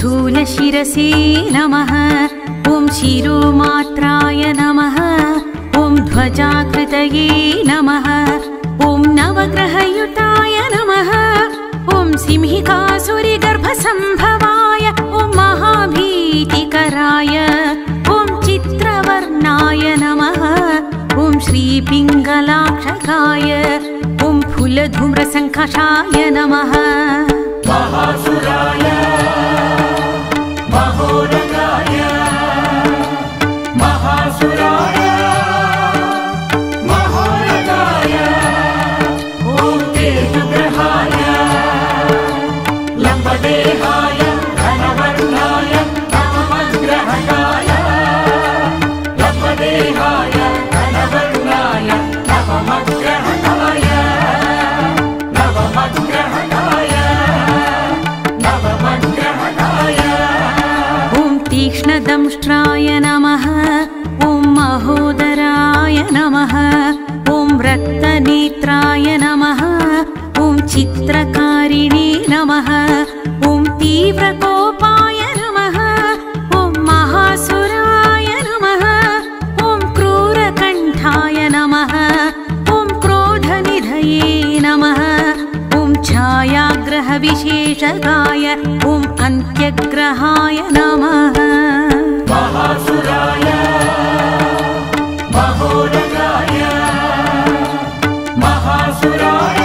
स्थूलशिरसे नमः ॐ शिरोमात्राय नमः ॐ ध्वजाकृतये नमः ॐ नवग्रहयुताय नमः ॐ सिंहिकासुरिगर्भसम्भवाय ॐ महाभीतिकराय ॐ चित्रवर्णाय नमः ॐ श्रीपिङ्गलाक्षकाय ॐ फुलधूम्रसङ्कषाय नमः महासुराय महोदगाय महासुराय महोदगाय ॐ तेजग्रहाय लम्बदेहाय घनवर्णाय नवमग्रहकाय लम्बदेहाय घनवर्णाय नवमग्रहकाय ॐ तीक्ष्णदंष्ट्राय नमः ॐ महोदराय नमः ॐ रक्तनेत्राय नमः ॐ चित्रकारिणे नमः ॐ तीव्रकोपाय नमः ॐ महासुराय नमः ॐ क्रूरकण्ठाय नमः ॐ क्रोधनिधये नमः ॐ छायाग्रहविशेषकाय ॐ अन्त्यग्रहाय नमः महासुराय महोदगाय महासुराय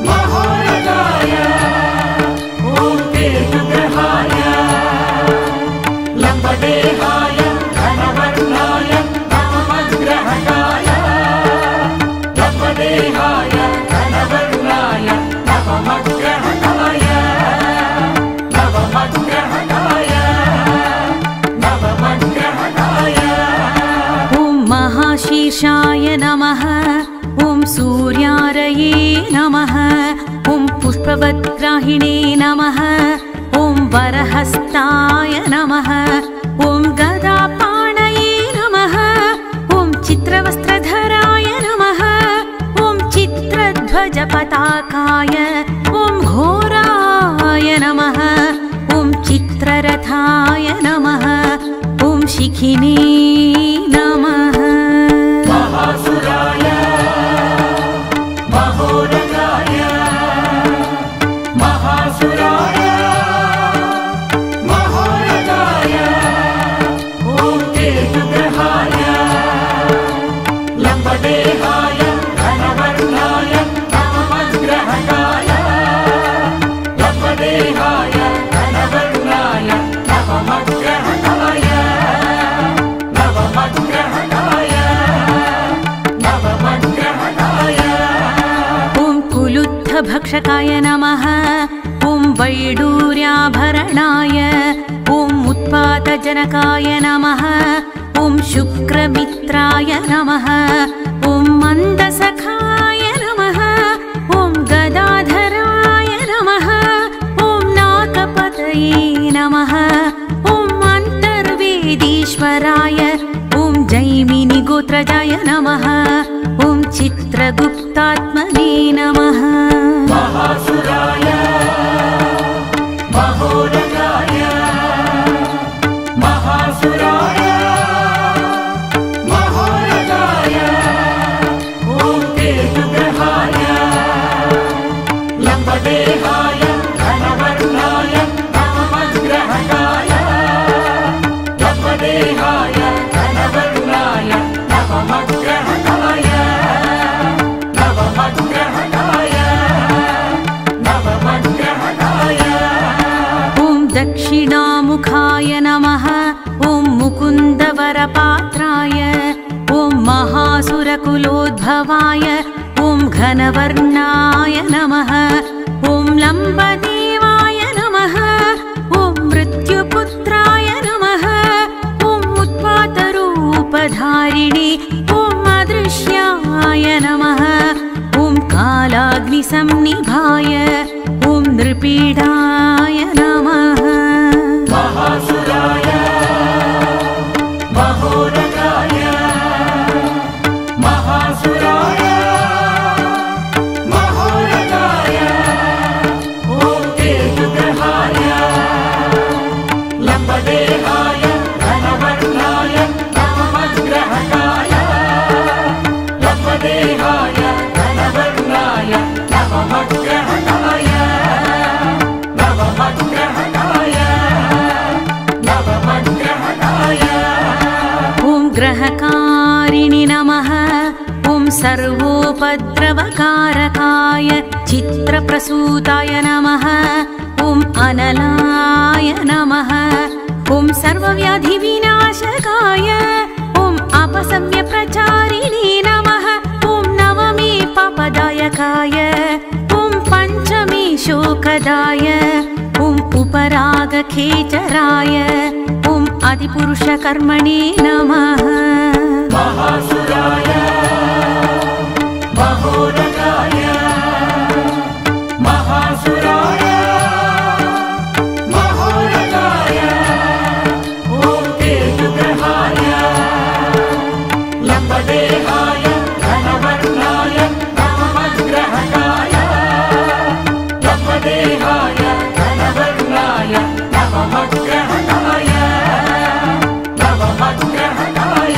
महोदगाय ॐ तेजग्रहाय लम्बदेहाय घनवर्णाय नवमग्रहकाय लम्बदेहाय घनवर्णाय नवमग्रहकाय ॐ महाशीर्षाय नमः ॐ सूर्यारये नमः ॐ पुष्पवद्ग्राहिणे नमः ॐ वरहस्ताय नमः ॐ गदापाणये नमः ॐ चित्रवस्त्रधराय नमः ॐ चित्रध्वजपताकाय ॐ घोराय नमः ॐ चित्ररथाय नमः ॐ शिखिने नमः महासुराय महोदगाय महासुराय महोदगाय ॐ तेजग्रहाय लम्बदेहाय घनवर्णाय नवमग्रहकाय लम्बदेहाय घनवर्णाय नवमग्रहकाय ॐ कुलुत्थभक्षकाय नमः ॐ वैडूर्याभरणाय ॐ उत्पातजनकाय नमः ॐ शुक्रमित्राय नमः ॐ मन्दसखाय नमः ॐ गदाधराय नमः ॐ नाकपतये नमः ॐ अन्तर्वेदीश्वराय ॐ जैमिनिगोत्रजाय नमः ॐ चित्रगुप्तात्मने नमः महासुराय महोदगाय महासुराय महोदगाय ॐ तेजग्रहाय लम्बदेहाय घनवर्णाय नवमग्रहकाय लम्बदेहाय घनवर्णाय नवमग्रहकाय ॐ दक्षिणामुखाय नमः ॐ मुकुन्दवरपात्राय ॐ महासुरकुलोद्भवाय ॐ घनवर्णाय नमः ॐ लम्बदेवाय नमः ॐ मृत्युपुत्राय नमः ॐ उत्पातरूपधारिणे ॐ अदृश्याय नमः ॐ कालाग्निसंनिभाय ॐ नृपीडाय नमः महासुराय महोदगाय महासुराय महोदगाय ॐ तेजग्रहाय नवमग्रहकाय नवमग्रहकाय नवमग्रहकाय ॐ ग्रहकारिणि नमः ॐ सर्वोपद्रवकारकाय चित्रप्रसूताय नमः ॐ अनलाय नमः ॐ सर्वव्याधिविनाशकाय ॐ अपसव्यप्रचारिणे नमः ॐ नवमे पापदायकाय ॐ पञ्चमे शोकदाय ॐ उपरागखेचराय ॐ आदिपुरुषकर्मणे नमः महासुराय महोदकाय महासुराय महोदकाय ॐ तेजुग्रहाय लम्बदेहाय घनवर्णाय नवमग्रहकाय लम्बदेहाय घनवर्णाय नवमग्रहकाय नवमग्रहकाय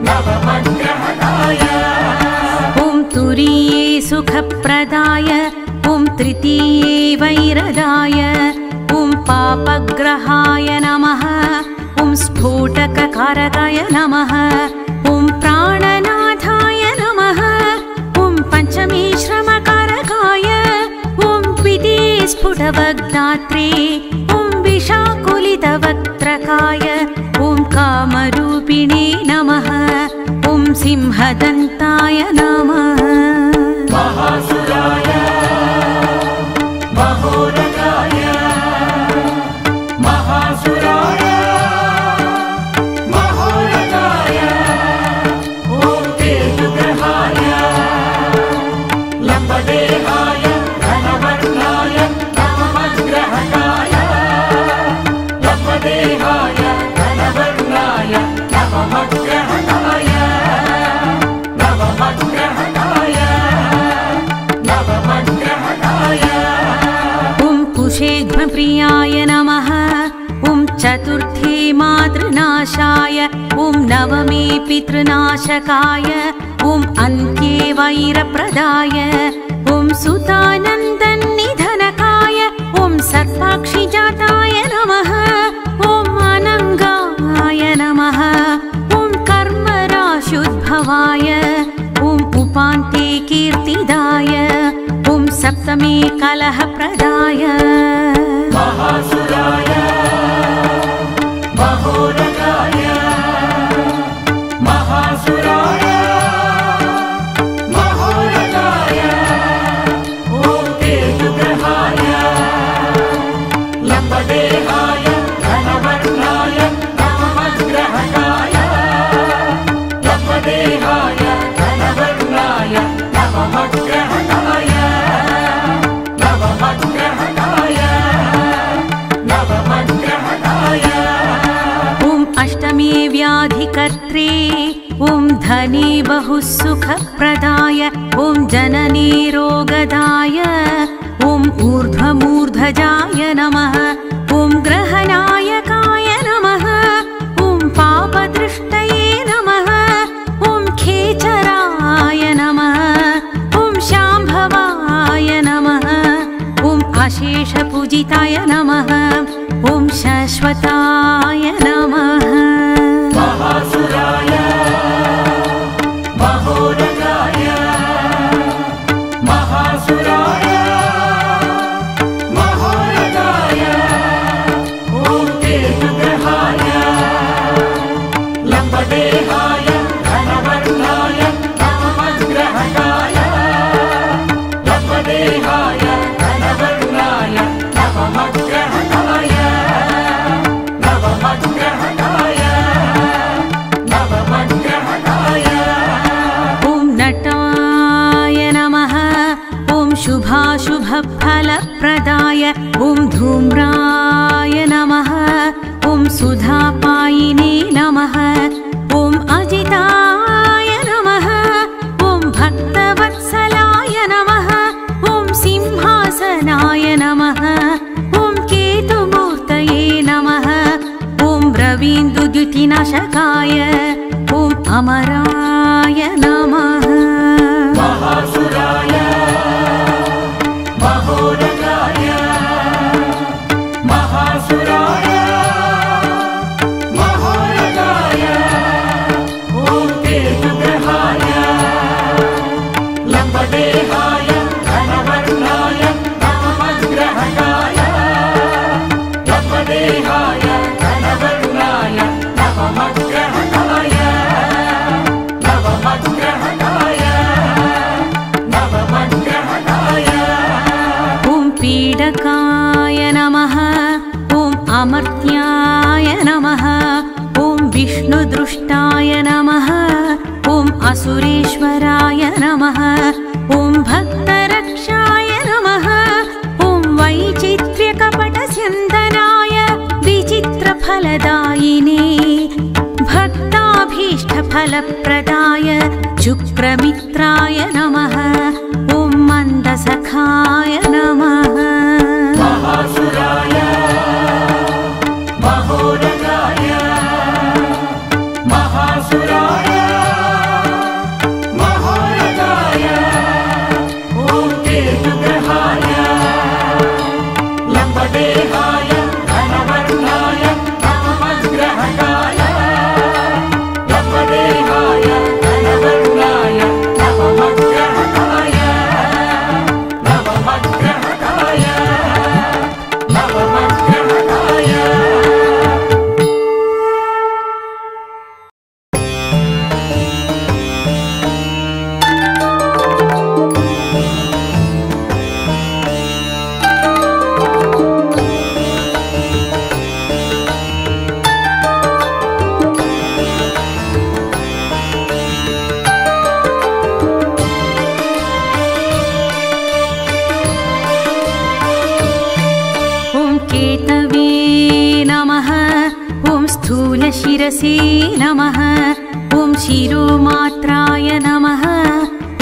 नवमग्रहकाय ॐ तुरीये सुखप्रदाय ॐ तृतीये वैरदाय ॐ पापग्रहाय नमः ॐ स्फोटककारकाय नमः ॐ प्राणनाथाय नमः ॐ पञ्चमे श्रमकारकाय ॐ द्वितीये स्फुटवग्दात्रे ॐ विशाकुलितवक्त्रकाय ॐ कामरूपिणे नमः ॐ सिंहदन्ताय नमः महासुराय महोदकाय महासुराय महोदकाय ॐ तेजुग्रहाय लम्बदेहाय घनवर्णाय नवमग्रहकाय लम्बदेहाय घनवर्णाय नवमग्रहकाय नवमग्रहकाय नवमग्रहकाय ॐ कुशेघ्मप्रियाय नमः ॐ चतुर्थे मातृनाशाय ॐ नवमे पितृनाशकाय ॐ अन्त्ये वैरप्रदाय ॐ सुतानन्दन्निधनकाय ॐ सर्पाक्षिजाताय नमः ॐ अनङ्गाय नमः ॐ कर्मराशुद्भवाय ॐ उपान्ते कीर्तिदाय ॐ सप्तमे कलहप्रदाय महासुराय महोदकाय महासुराय महोदकाय ॐ तेजुग्रहाय लम्बदेहाय घनवर्णाय नवमग्रहकाय लम्बदेहाय घनवर्णाय नवमग्रहकाय नवमग्रहकाय नवमग्रहकाय ॐ अष्टमे व्याधिकर्त्रे ॐ धने बहुसुखप्रदाय ॐ जननी रोगदाय ॐ ऊर्ध्वमूर्धजाय नमः ॐ ग्रहनायकाय नमः ॐ पापदृष्टये नमः ॐ खेचराय नमः ॐ शाम्भवाय नमः ॐ अशेषपूजिताय नमः ॐ शाश्वताय नमः महासुराय महोदकाय महासुराय महोदकाय ॐ तेजुग्रहाय लम्बदेहाय घनवर्णाय नवमग्रहकाय लम्बदेहाय घनवर्णाय नवमग्रहकाय सुरेश्वराय नमः ॐ भक्तरक्षाय नमः ॐ वैचित्र्यकपटस्यन्दनाय विचित्रफलदायिने भक्ताभीष्टफलप्रदाय शुक्रमित्राय नमः ॐ मन्दसखाय नमः महासुराय महोरगाय महासुराय महोरगाय ॐ केतुग्रहाय लम्बदेहाय घनवर्णाय नवमग्रहकाय लम्बदेहाय घनवर्णाय नवमग्रहकाय नवमग्रहकाय नवमग्रहकाय केतवे नमः ॐ स्थूलशिरसे नमः ॐ शिरोमात्राय नमः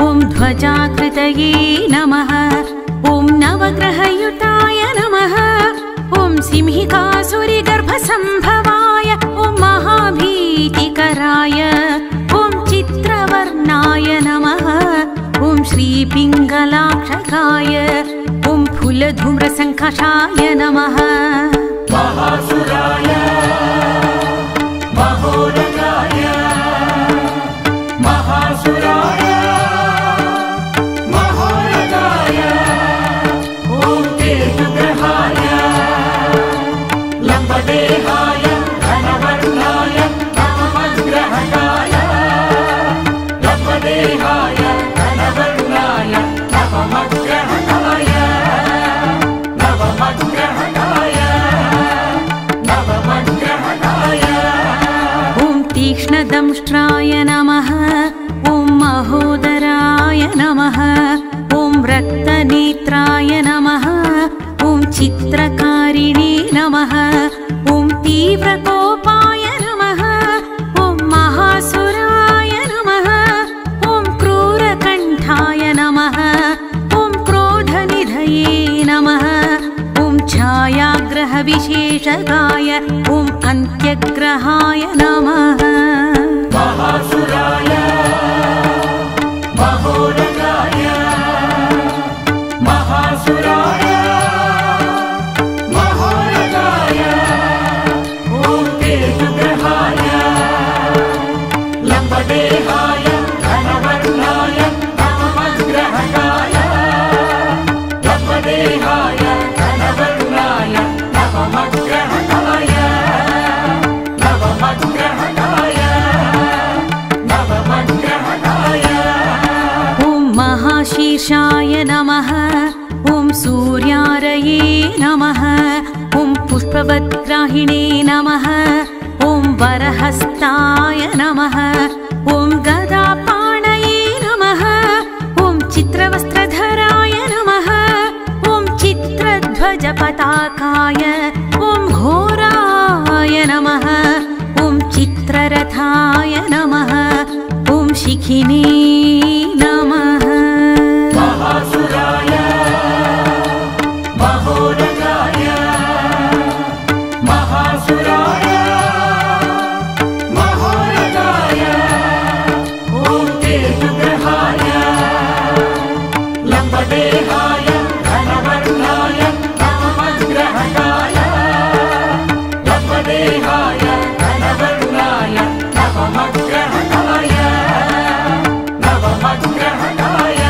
ॐ ध्वजाकृतये नमः ॐ नवग्रहयुताय नमः ॐ सिंहिकासुरिगर्भसम्भवाय ॐ महाभीतिकराय ॐ चित्रवर्णाय नमः ॐ श्रीपिङ्गलाक्षकाय ॐ फुलधूम्रसङ्कषाय नमः महासुराय महोरगाय महासुराय महोरगाय ॐ केतुग्रहाय लम्बदेहाय घनवर्णाय नवमग्रहकाय लम्बदेहाय घनवर्णाय नवमग्रहकाय नवमग्रहकाय नवमग्रहकाय ॐ तीक्ष्णदंष्ट्राय नमः ॐ महोदराय नमः ॐ रक्तनेत्राय नमः ॐ चित्रकारिणे नमः ॐ तीव्रकोपाय नमः ॐ महासुराय नमः ॐ क्रूरकण्ठाय नमः ॐ क्रोधनिधये नमः ॐ छायाग्रहविशेषकाय ॐ अन्त्यग्रहाय नमः महासुराय महोरगाय महासुराय महोरगाय ॐ केतुग्रहाय लम्बदेहाय घनवर्णाय नवमग्रहकाय लम्बदेहाय घनवर्णाय नवमग्रहकाय नवमग्रहकाय नवमग्रहकाय ॐ महाशीर्षाय नमः ॐ सूर्यारये नमः ॐ पुष्पवद्ग्राहिणे नमः ॐ वरहस्ताय नमः ॐ गदापाणये नमः ॐ चित्रवस्त्रधराय नमः ॐ चित्रध्वजपताकाय ॐ घोराय नमः ॐ चित्ररथाय नमः ॐ शिखिने नमः महासुराय महोरगाय महासुराय महोरगाय ॐ केतुग्रहाय लम्बदेहाय घनवर्णाय नवमग्रहकाय लम्बदेहाय घनवर्णाय नवमग्रहकाय नवमग्रहकाय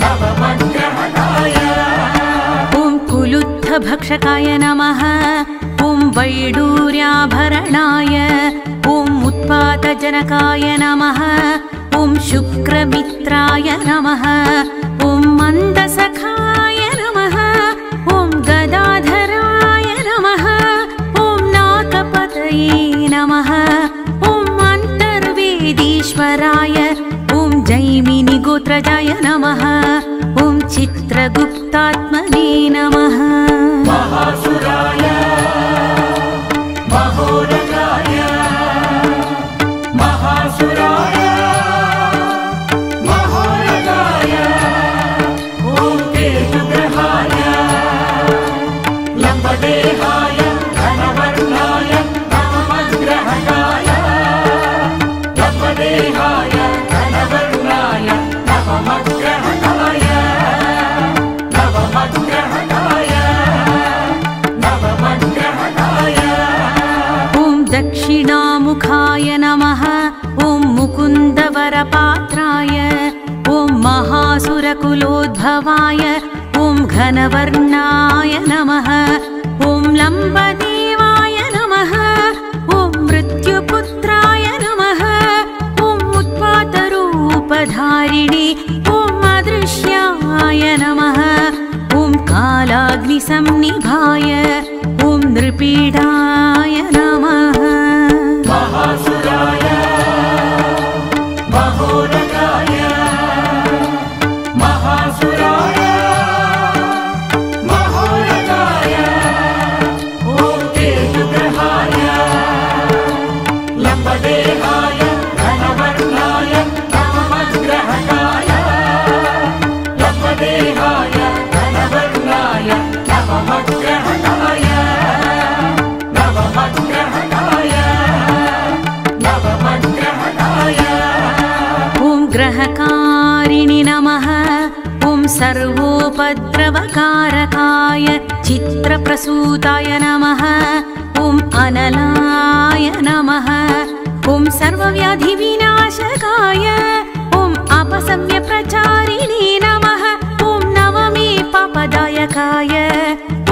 नवमग्रहकाय ॐ कुलुत्थभक्षकाय नमः ॐ वैडूर्याभरणाय ॐ उत्पातजनकाय नमः ॐ शुक्रमित्राय नमः ॐ मन्दसखाय नमः ॐ गदाधराय नमः ॐ नाकपतये नमः ॐ अन्तर्वेद वेदीश्वराय ॐ जैमिनि गोत्रजाय नमः ॐ चित्रगुप्तात्मने नमः महासुराय महोरगाय महासुराय महोरगाय ॐ केतुग्रहाय लम्बदेहाय घनवर्णाय नवमग्रहकाय लम्बदेहाय घनवर्णाय नवमग्रहकाय नवमग्रहकाय नवमग्रहकाय ॐ दक्षिणामुखाय नमः ॐ मुकुन्दवरपात्राय ॐ महासुरकुलोद्भवाय ॐ घनवर्णाय नमः ॐ लम्बदेवाय नमः ॐ मृत्युपुत्राय नमः ॐ उत्पातरूपधारिणे ॐ अदृश्याय नमः ॐ कालाग्निसंनिभाय ॐ नृपीडाय नमः महासुराय महोरगाय महासुराय महोरगाय ॐ केतुग्रहाय लम्बदेहाय घनवर्णाय नवमग्रहकाय लम्बदेहाय घनवर्णाय नवमग्रहकाय नवमग्रहकाय नवमग्रहकाय ॐ ग्रहकारिणि नमः ॐ सर्वोपद्रवकारकाय चित्रप्रसूताय नमः ॐ अनलाय नमः ॐ सर्वव्याधिविनाशकाय ॐ अपसव्यप्रचारिणे नमः ॐ नवमे पापदायकाय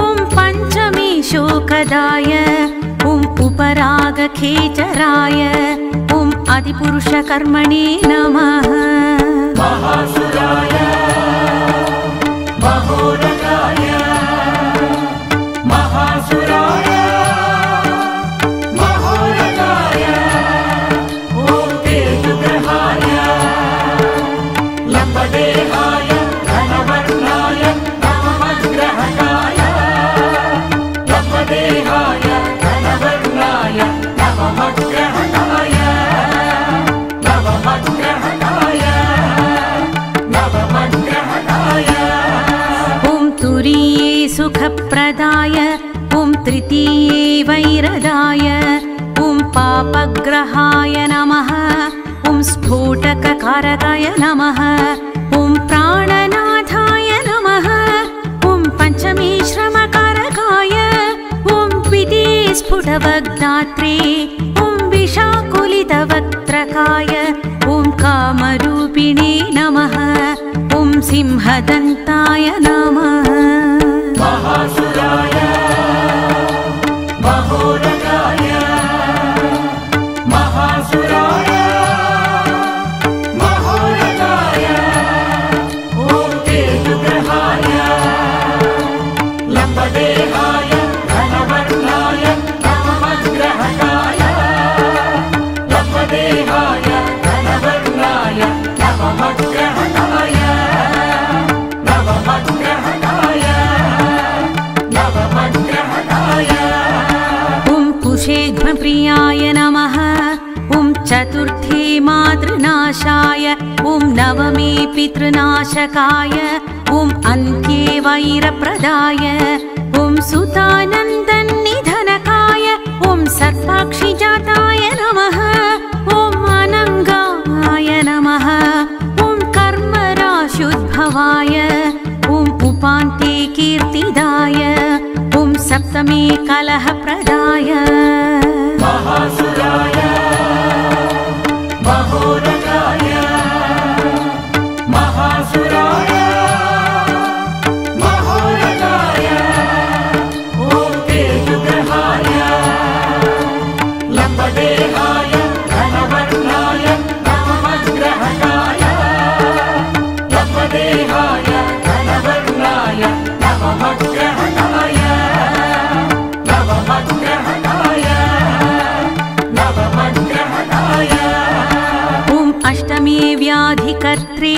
ॐ पञ्चमे शोकदाय ॐ उपरागखेचराय ॐ आदिपुरुषकर्मणे नमः महासुराय महोरगाय महासुराय महोरगाय ॐ केतुग्रहाय लम्बदेहाय घनवर्णाय नवमग्रहकाय लम्बदेहाय घनवर्णाय नवमग्रहकाय नवमग्रहकाय नवमग्रहकाय ॐ तुरीये सुखप्रदाय ॐ तृतीये वैरदाय ॐ पापग्रहाय नमः ॐ स्फोटककारकाय नमः ॐ प्राणनाथाय नमः ॐ पञ्चमे श्रमकारकाय ॐ द्वितीये स्फुटवग्दात्रे ॐ विशाकुलितवक्त्रकाय ॐ कामरूपिणे नमः ॐ सिंहदन्ताय नमः महासुराय महोरगाय महासुराय महोरगाय ॐ केतुग्रहाय लम्बदेहाय घनवर्णाय नवमग्रहकाय लम्बदेहाय घनवर्णाय नवमग्रहकाय नवमग्रहकाय नवमग्रहकाय ॐ कुशेध्वप्रियाय नमः ॐ चतुर्थे मातृनाशाय ॐ नवमे पितृनाशकाय ॐ अन्त्ये वैरप्रदाय ॐ सुतानन्दन्निधनकाय ॐ सर्पाक्षिजाताय नमः ॐ अनङ्गाय नमः ॐ कर्मराशुद्भवाय ॐ उपान्ते कीर्तिदाय ॐ सप्तमे कलहप्रदाय महासुराय महोरगाय महासुराय महोरगाय ॐ केतुग्रहाय लम्बदेहाय घनवर्णाय नवमग्रहकाय लम्बदेहाय घनवर्णाय नवमग्रहकाय नवमग्रहकाय नवमग्रहकाय अष्टमे व्याधिकर्त्रे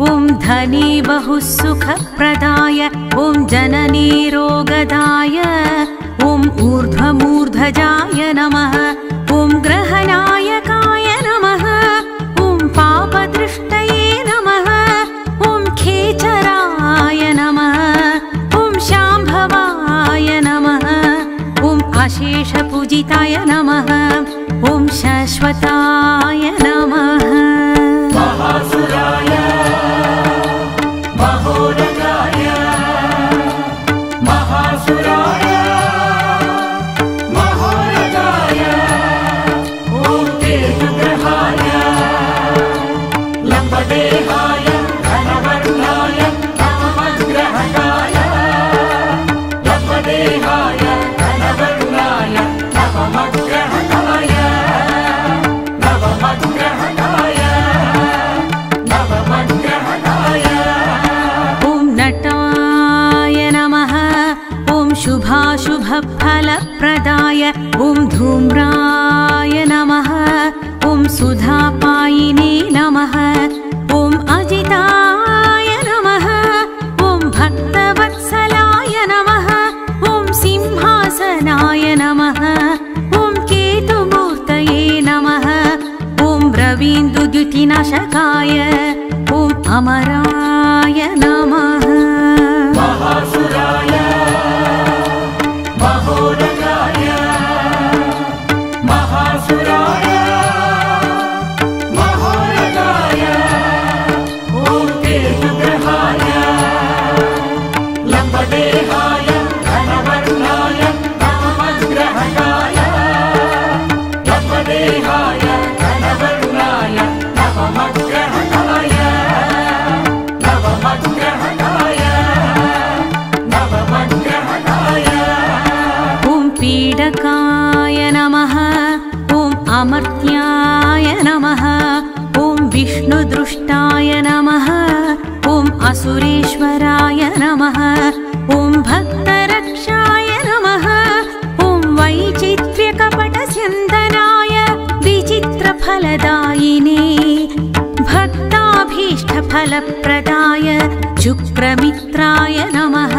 ॐ धने बहुसुखप्रदाय ॐ जननी रोगदाय ॐ ऊर्ध्वमूर्धजाय नमः ॐ ग्रहनायकाय नमः ॐ पापदृष्टये नमः ॐ खेचराय नमः ॐ शाम्भवाय नमः ॐ अशेषपूजिताय नमः ॐ शाश्वताय नमः महासुराय महोरगाय महासुराय महोरगाय ॐ तेजग्रहाय लम्बदेहाय घनवर्णाय नवमग्रहकाय लम्बदेहाय घनवर्णाय नवमग्रहकाय नवमग्रहकाय नवमग्रहकाय ॐ नटाय नमः ॐ शुभाशुभफलप्रदाय ॐ धूम्राय नमः ॐ सुधापायिने नमः ॐ अजिताय नमः ॐ भक्तवत्सलाय नमः ॐ सिंहासनाय नमः ॐ केतुमूर्तये नमः ॐ रवीन्दुद्युतिनाशकाय ॐ अमराय नमः महासुराय महोरगाय महासुराय महोरगाय ॐ तेजग्रहाय लम्बदेहाय घनवर्णाय नवमग्रहकाय लम्बदेहाय घनवर्णाय नवमग्रहकाय नवमग्रहकाय नवमग्रहकाय ॐ पीडकाय नमः ॐ अमर्त्याय नमः ॐ विष्णुदृष्टाय नमः ॐ असुरेश्वराय नमः ॐ भक्तरक्षाय नमः ॐ वैचित्र्यकपटस्यन्दनाय विचित्रफलदायिने भक्ताभीष्टफलप्रदाय शुक्रमित्राय नमः